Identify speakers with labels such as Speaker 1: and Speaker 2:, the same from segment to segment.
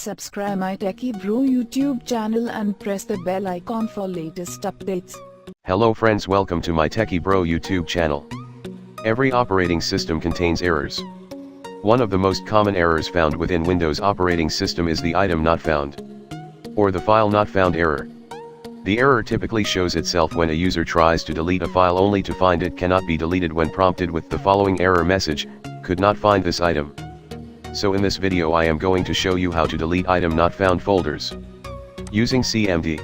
Speaker 1: Subscribe my Techie Bro YouTube channel and press the bell icon for latest updates.
Speaker 2: Hello friends, welcome to my Techie Bro YouTube channel. Every operating system contains errors. One of the most common errors found within Windows operating system is the item not found, or the file not found error. The error typically shows itself when a user tries to delete a file only to find it cannot be deleted when prompted with the following error message: could not find this item. So in this video I am going to show you how to delete item not found folders using CMD.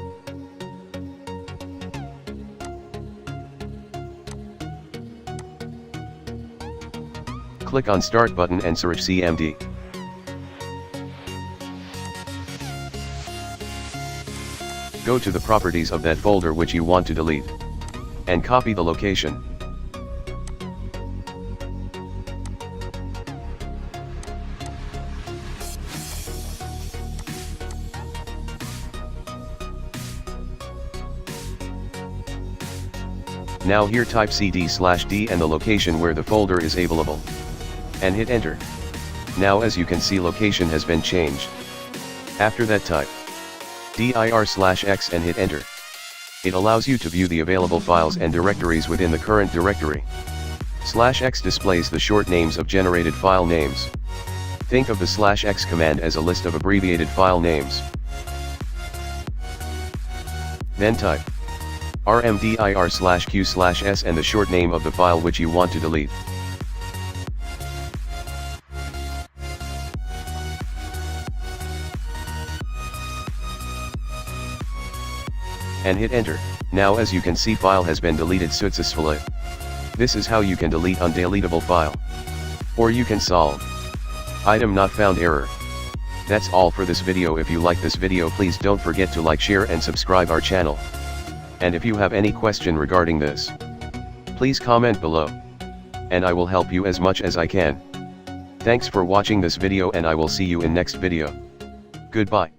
Speaker 2: Click on Start button and search CMD. Go to the properties of that folder which you want to delete, and copy the location. Now here type cd/d and the location where the folder is available, and hit enter. Now as you can see, location has been changed. After that type dir/x and hit enter. It allows you to view the available files and directories within the current directory. /x displays the short names of generated file names. Think of the /x command as a list of abbreviated file names. Then type rmdir/q/s and the short name of the file which you want to delete. And hit enter. Now as you can see, file has been deleted successfully. This is how you can delete undeletable file. Or you can solve item not found error. That's all for this video. If you like this video, please don't forget to like, share and subscribe our channel. And if you have any question regarding this, please comment below, and I will help you as much as I can. Thanks for watching this video and I will see you in next video. Goodbye.